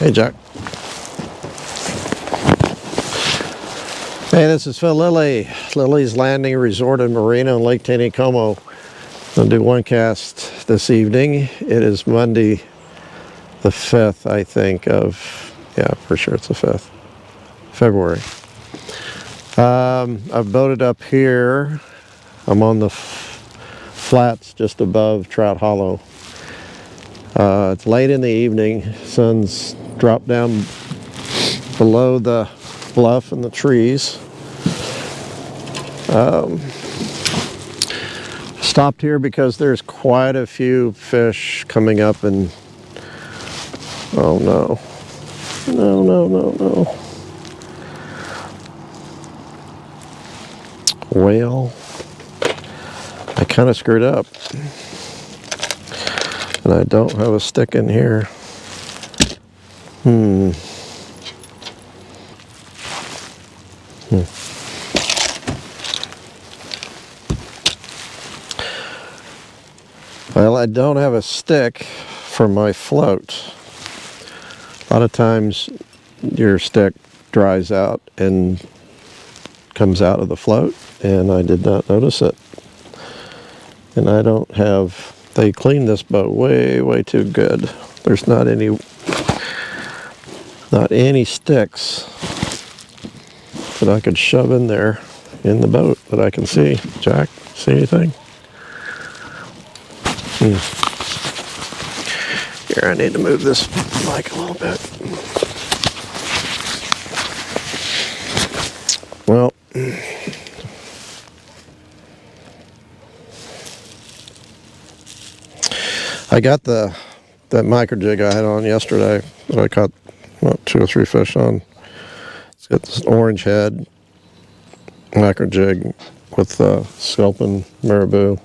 Hey, Jack. Hey, this is Phil Lilley, Lilley's Landing Resort and Marina on Lake Taneycomo. I'll do one cast this evening. It is Monday the 5th, I think, yeah, for sure it's the 5th, February. I've boated up here. I'm on the flats just above Trout Hollow. It's late in the evening. Sun's dropped down below the bluff and the trees. Stopped here because there's quite a few fish coming up and oh no. No. Whale. I kind of screwed up. And I don't have a stick in here. Well, I don't have a stick for my float. A lot of times your stick dries out and comes out of the float, and I did not notice it. And I don't have, they cleaned this boat way too good. There's not any sticks that I could shove in there in the boat that I can see. Jack, see anything? Here, I need to move this mic a little bit. Well, I got that micro jig I had on yesterday that I caught 2 or 3 fish on. It's got this orange head micro jig with sculpin marabou.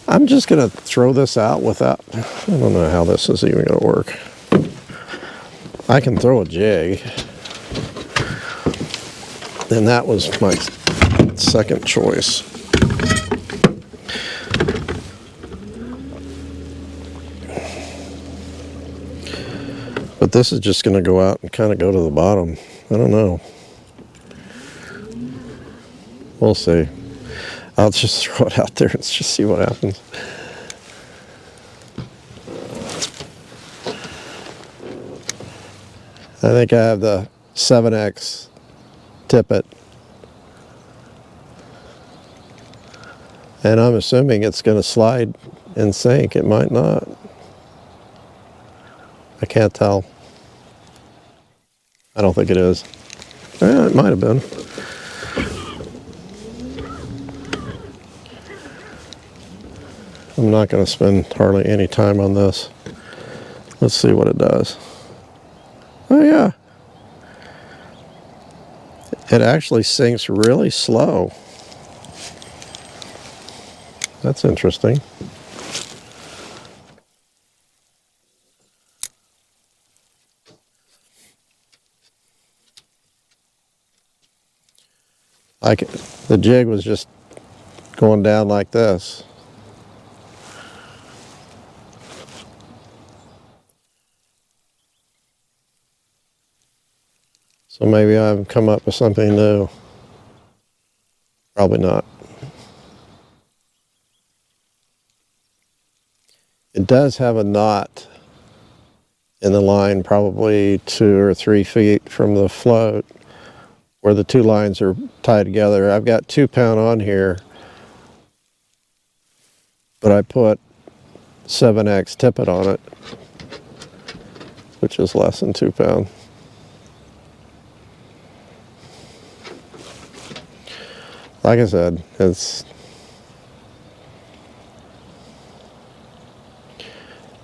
I'm just gonna throw this out without, I don't know how this is even gonna work. I can throw a jig, and that was my second choice. But this is just gonna go out and kind of go to the bottom. I don't know. We'll see. I'll just throw it out there and just see what happens. I think I have the 7X tippet. And I'm assuming it's going to slide and sink. It might not. I can't tell. I don't think it is. It might have been. I'm not going to spend hardly any time on this. Let's see what it does. Oh yeah. It actually sinks really slow. That's interesting. The jig was just going down like this. So maybe I've come up with something new. Probably not. It does have a knot in the line, probably 2 or 3 feet from the float, where the 2 lines are tied together. I've got 2 pound on here, but I put 7X tippet on it, which is less than 2 pound. Like I said, the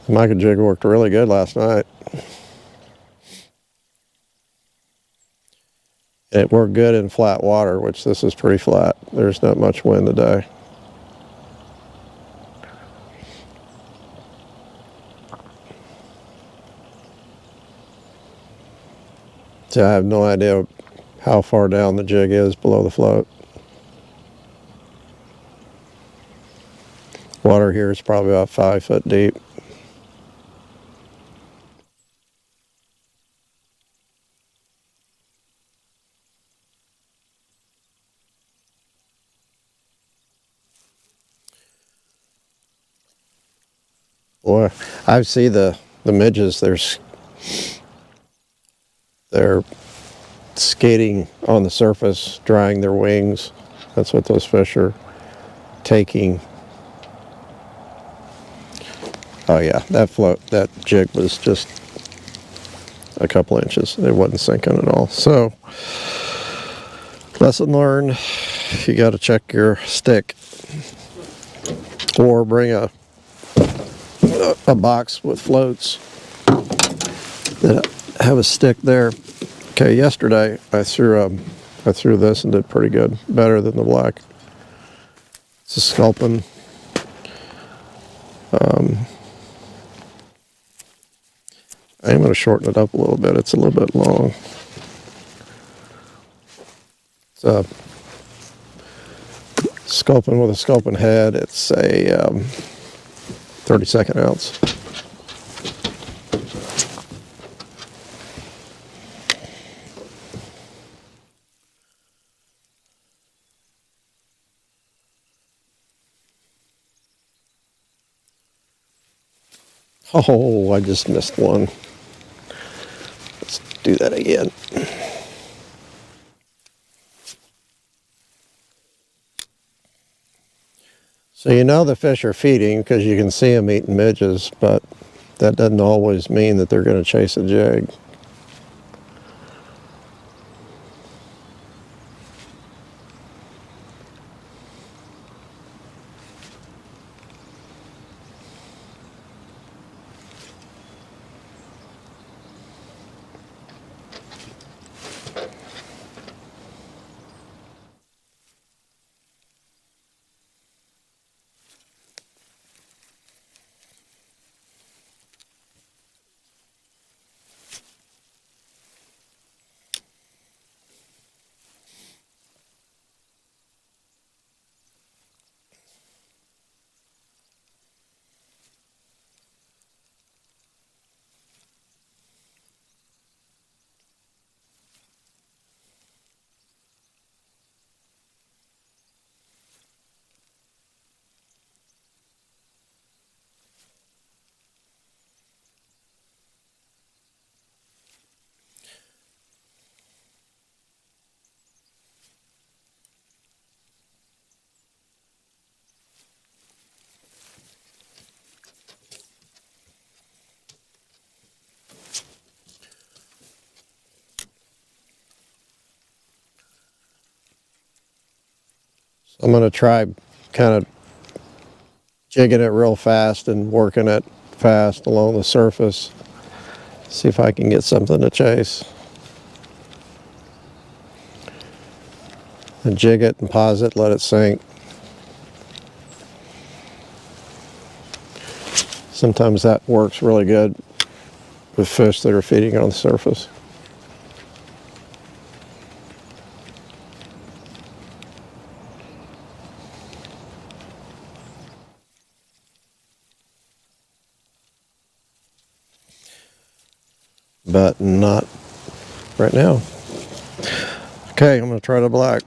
micro jig worked really good last night. It worked good in flat water, which this is pretty flat. There's not much wind today. So I have no idea how far down the jig is below the float. Water here is probably about 5 foot deep. Boy, I see the midges. They're skating on the surface, drying their wings. That's what those fish are taking. Oh yeah, that jig was just a couple inches. It wasn't sinking at all. So, lesson learned, you got to check your stick, or bring a box with floats that have a stick there. Okay, yesterday I threw this and did pretty good, better than the black. It's a sculpin. I am going to shorten it up a little bit. It's a little bit long. It's a sculpin with a sculpin head. It's a 32nd ounce. Oh, I just missed one. Let's do that again. So you know the fish are feeding because you can see them eating midges, but that doesn't always mean that they're going to chase a jig. I'm going to try kind of jigging it real fast and working it fast along the surface. See if I can get something to chase. And jig it and pause it, let it sink. Sometimes that works really good with fish that are feeding on the surface. But not right now. Okay, I'm going to try the black.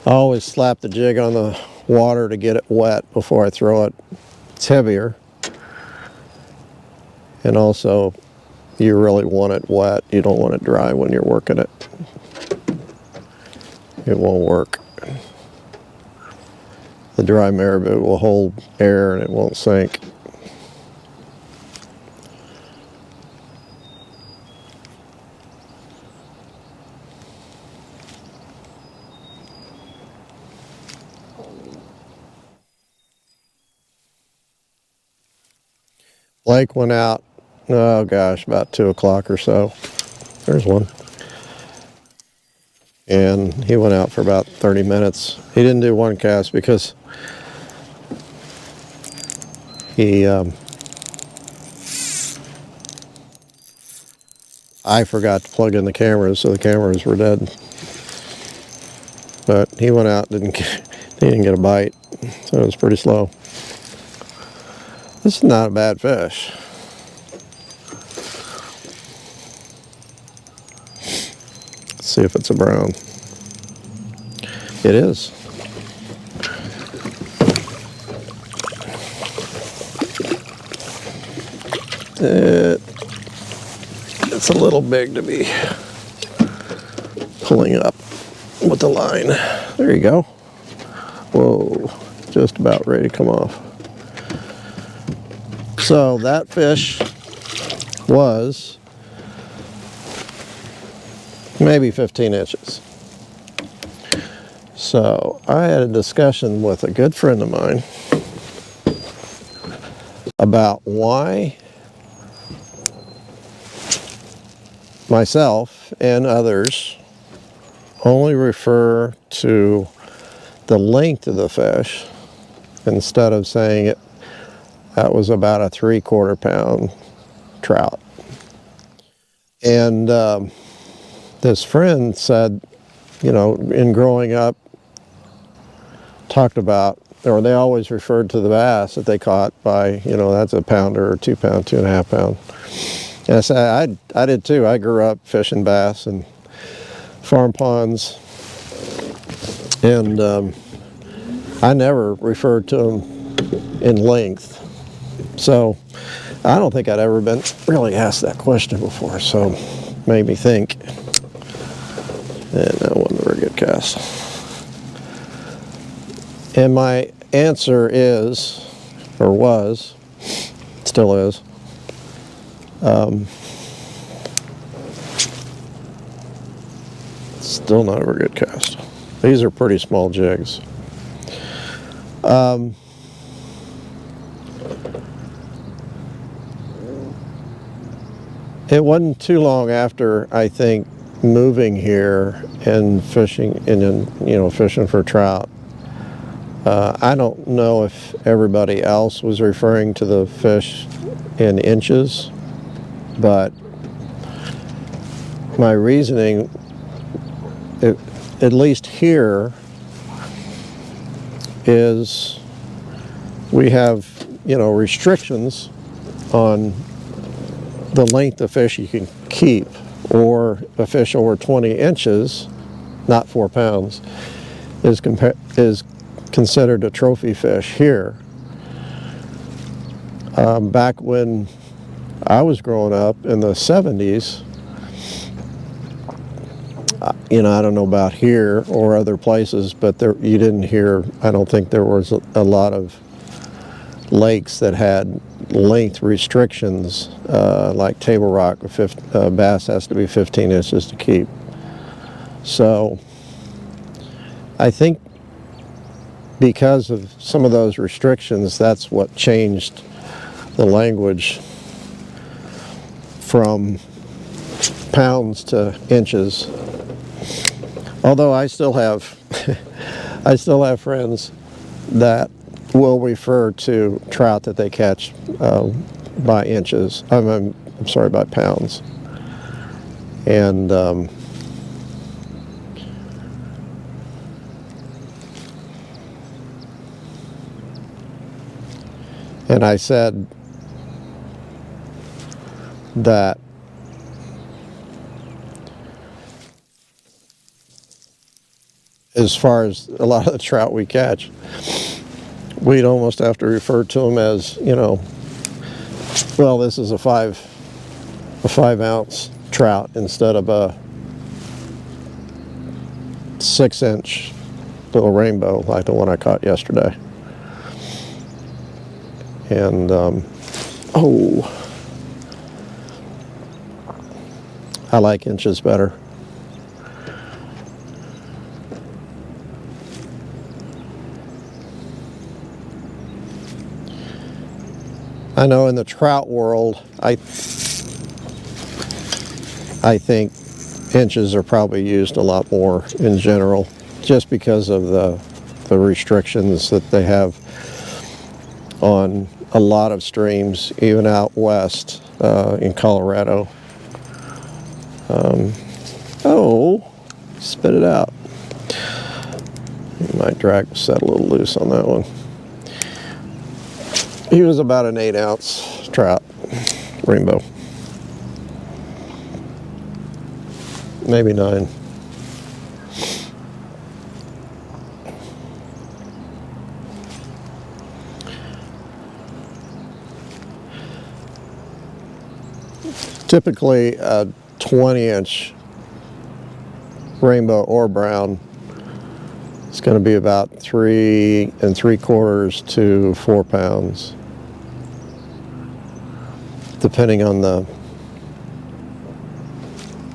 I always slap the jig on the water to get it wet before I throw it. It's heavier. And also, you really want it wet. You don't want it dry when you're working it. It won't work. The dry marabou will hold air and it won't sink. Blake went out, oh gosh, about 2 o'clock or so. There's one. And he went out for about 30 minutes. He didn't do one cast because I forgot to plug in the cameras, so the cameras were dead. But he went out, he didn't get a bite. so it was pretty slow. This is not a bad fish. Let's see if it's a brown. It is. It's a little big to be pulling up with the line. There you go. Whoa, just about ready to come off. So that fish was maybe 15 inches. So I had a discussion with a good friend of mine about why myself and others only refer to the length of the fish instead of saying it that was about a 3/4 pound trout. And this friend said, you know, in growing up, talked about, or they always referred to the bass that they caught by, you know, that's a pounder or 2 pound, 2.5 pound. And I said, I did too. I grew up fishing bass and farm ponds, and I never referred to them in length. So I don't think I'd ever been really asked that question before, so made me think. And that wasn't a very good cast. And my answer is, or was, still is, still not a very good cast. These are pretty small jigs. It wasn't too long after, I think, moving here and fishing, and you know, fishing for trout. I don't know if everybody else was referring to the fish in inches, but my reasoning, at least here, is we have, you know, restrictions on the length of fish you can keep, or a fish over 20 inches, not 4 pounds, is considered a trophy fish here. Back when I was growing up in the 70s, you know, I don't know about here or other places, but there, you didn't hear, I don't think there was a lot of lakes that had length restrictions, like Table Rock, bass has to be 15 inches to keep. So I think because of some of those restrictions, that's what changed the language from pounds to inches. Although I still have I still have friends that will refer to trout that they catch by inches. I'm sorry, by pounds. And I said that as far as a lot of the trout we catch, we'd almost have to refer to them as, you know, well, this is a 5-ounce trout instead of a 6-inch little rainbow like the one I caught yesterday. And oh, I like inches better. I know in the trout world, I think inches are probably used a lot more in general, just because of the restrictions that they have on a lot of streams, even out west in Colorado. Oh, spit it out. My drag was set a little loose on that one. He was about an 8-ounce trout, rainbow. Maybe 9. Typically a 20-inch rainbow or brown, it's going to be about 3 3/4 to 4 pounds, depending on the,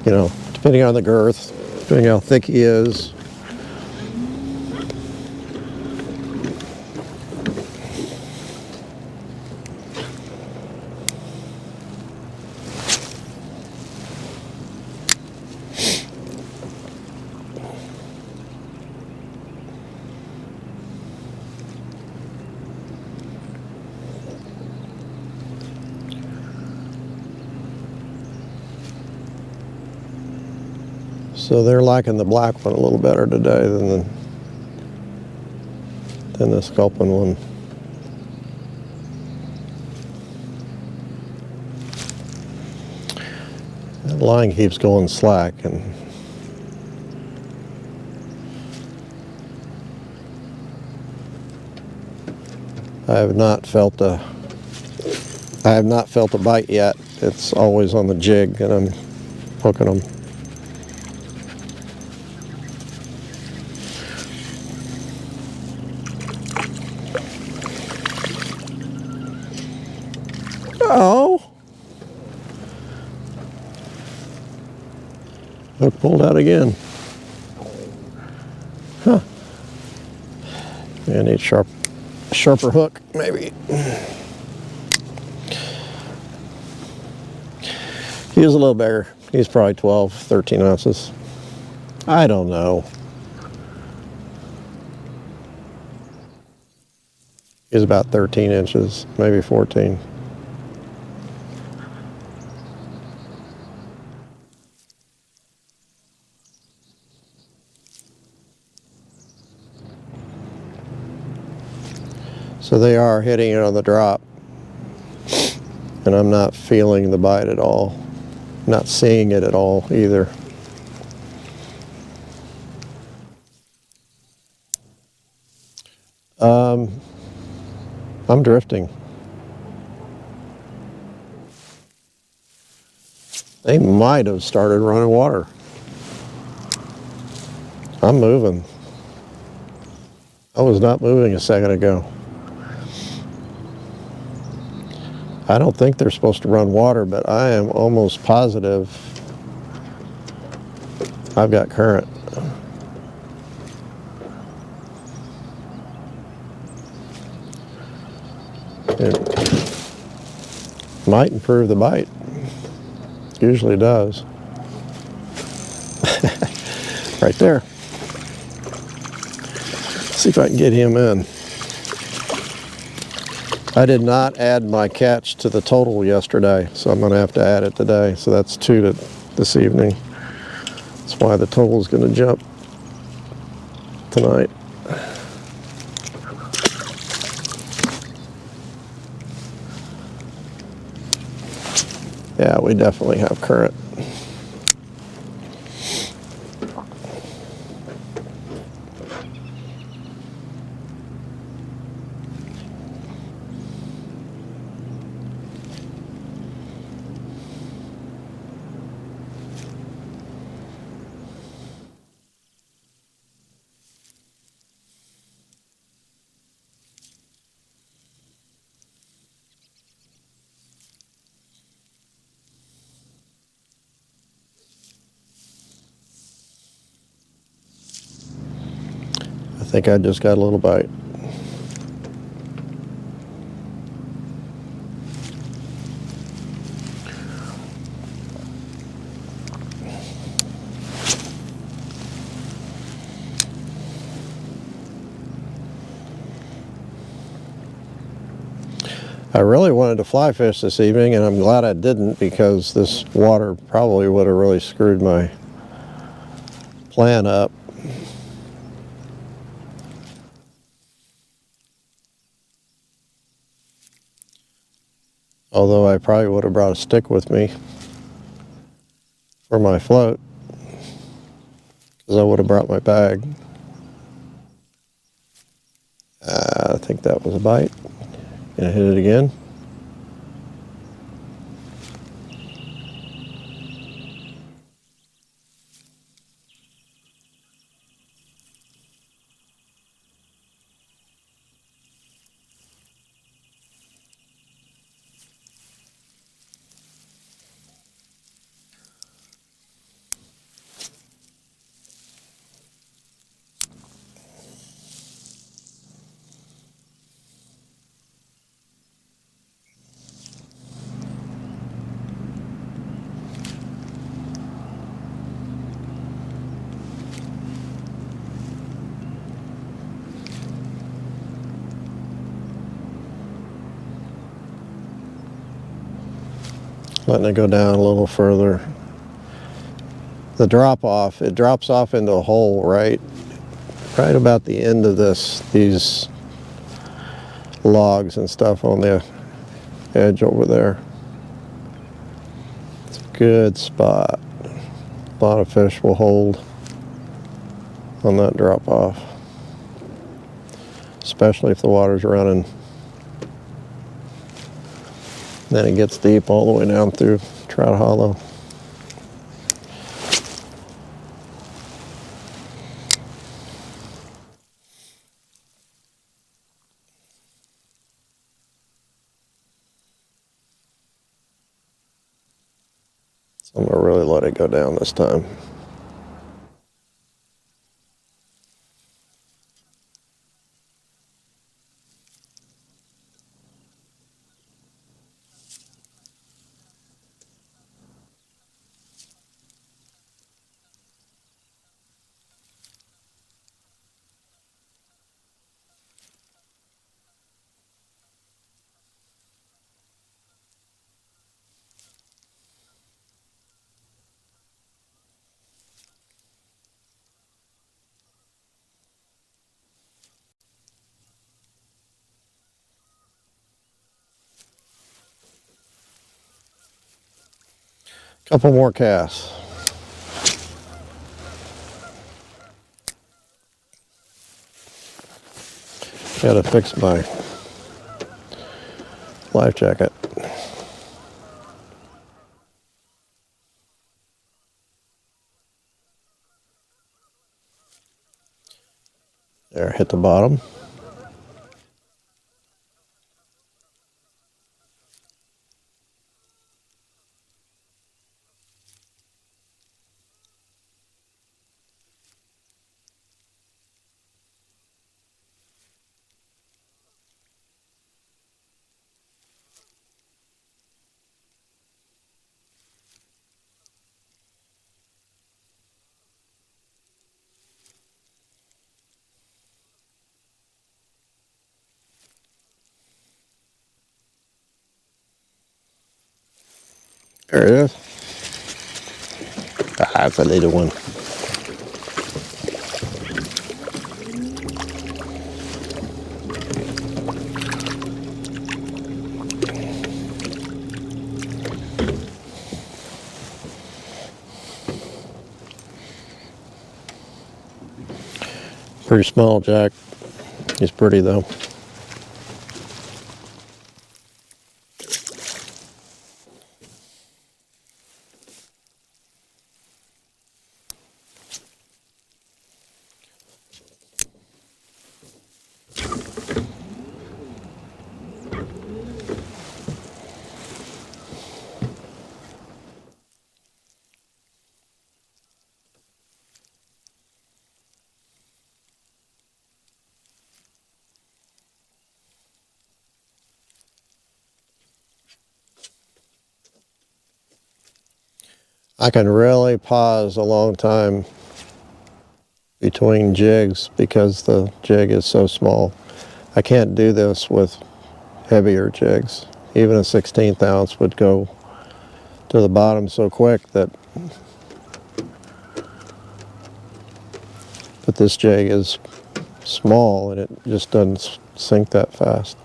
depending on the girth, depending how thick he is. So they're liking the black one a little better today than the sculpin one. That line keeps going slack, and I have not felt a bite yet. It's always on the jig, and I'm hooking them. Oh! Hook pulled out again. Huh. I need sharper hook, maybe. He was a little bigger. He's probably 12, 13 ounces. I don't know. He's about 13 inches, maybe 14. So they are hitting it on the drop, and I'm not feeling the bite at all. Not seeing it at all either. I'm drifting. They might have started running water. I'm moving. I was not moving a second ago. I don't think they're supposed to run water, but I am almost positive I've got current. It might improve the bite. Usually does. Right there. See if I can get him in. I did not add my catch to the total yesterday, so I'm going to have to add it today. So that's 2 this evening. That's why the total is going to jump tonight. Yeah, we definitely have current. I think I just got a little bite. I really wanted to fly fish this evening, and I'm glad I didn't, because this water probably would have really screwed my plan up. Although I probably would have brought a stick with me for my float, because I would have brought my bag. I think that was a bite. Gonna hit it again. Letting it go down a little further. The drop off, it drops off into a hole right about the end of these logs and stuff on the edge over there. It's a good spot. A lot of fish will hold on that drop off, especially if the water's running. Then it gets deep all the way down through Trout Hollow. So I'm gonna really let it go down this time. Couple more casts. Gotta fix my life jacket. There, hit the bottom. There it is. Ah, that's a little one. Pretty small jack. He's pretty though. I can really pause a long time between jigs because the jig is so small. I can't do this with heavier jigs. Even a 16th ounce would go to the bottom so quick that, but this jig is small and it just doesn't sink that fast.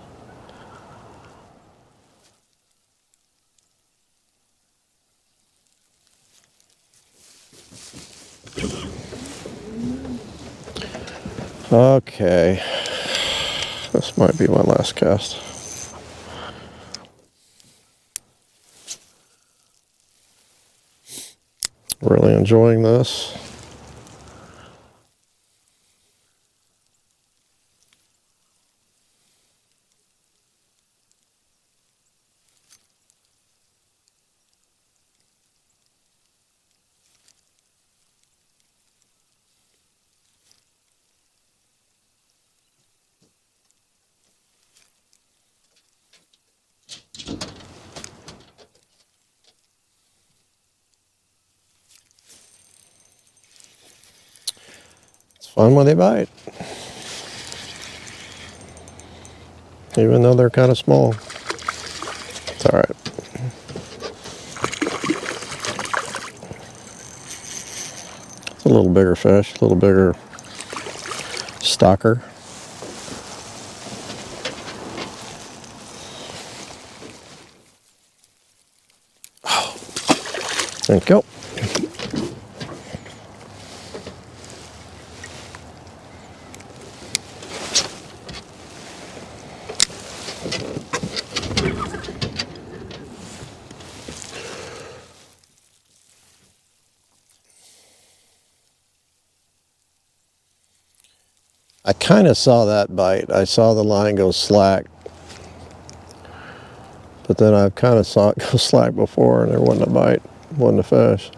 Okay, this might be my last cast. Really enjoying this. It's fun when they bite, even though they're kind of small. It's all right. It's a little bigger fish, a little bigger stalker. Oh, thank you. I kind of saw that bite. I saw the line go slack, but then I kind of saw it go slack before and there wasn't a bite, wasn't a fish.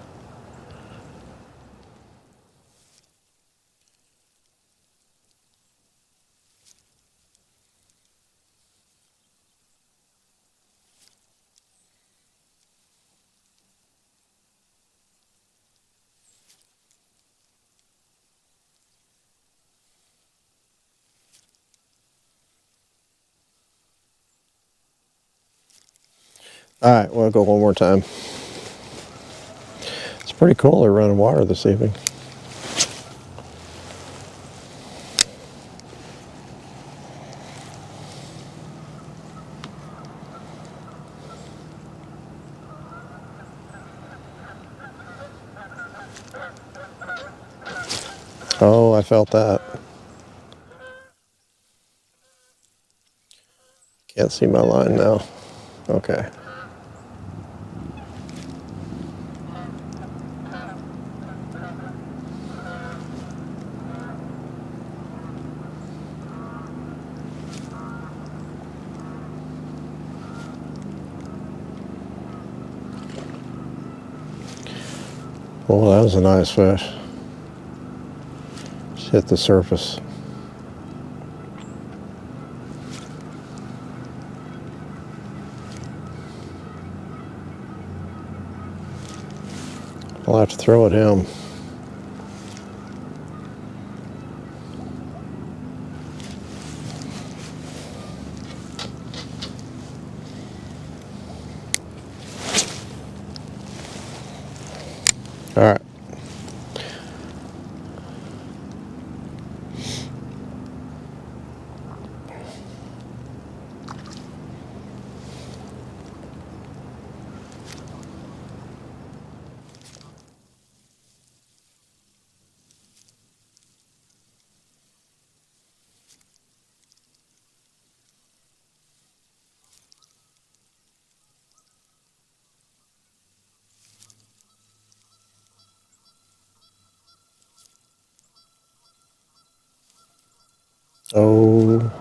All right, we'll go one more time. It's pretty cool they're running water this evening. Oh, I felt that. Can't see my line now. Okay. Oh, that was a nice fish. Just hit the surface. I'll have to throw at him. All right. Oh.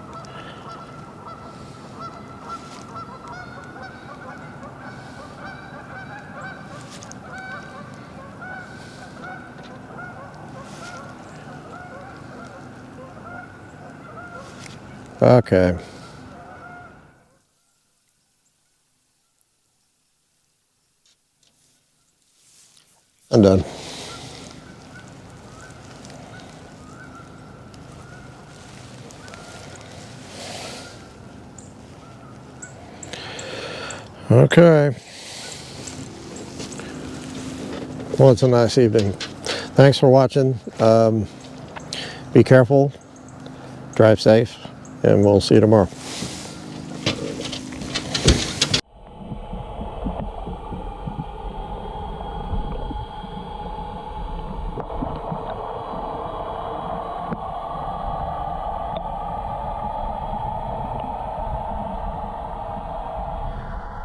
Okay. I'm done. Okay. Well, it's a nice evening. Thanks for watching. Be careful, drive safe, and we'll see you tomorrow.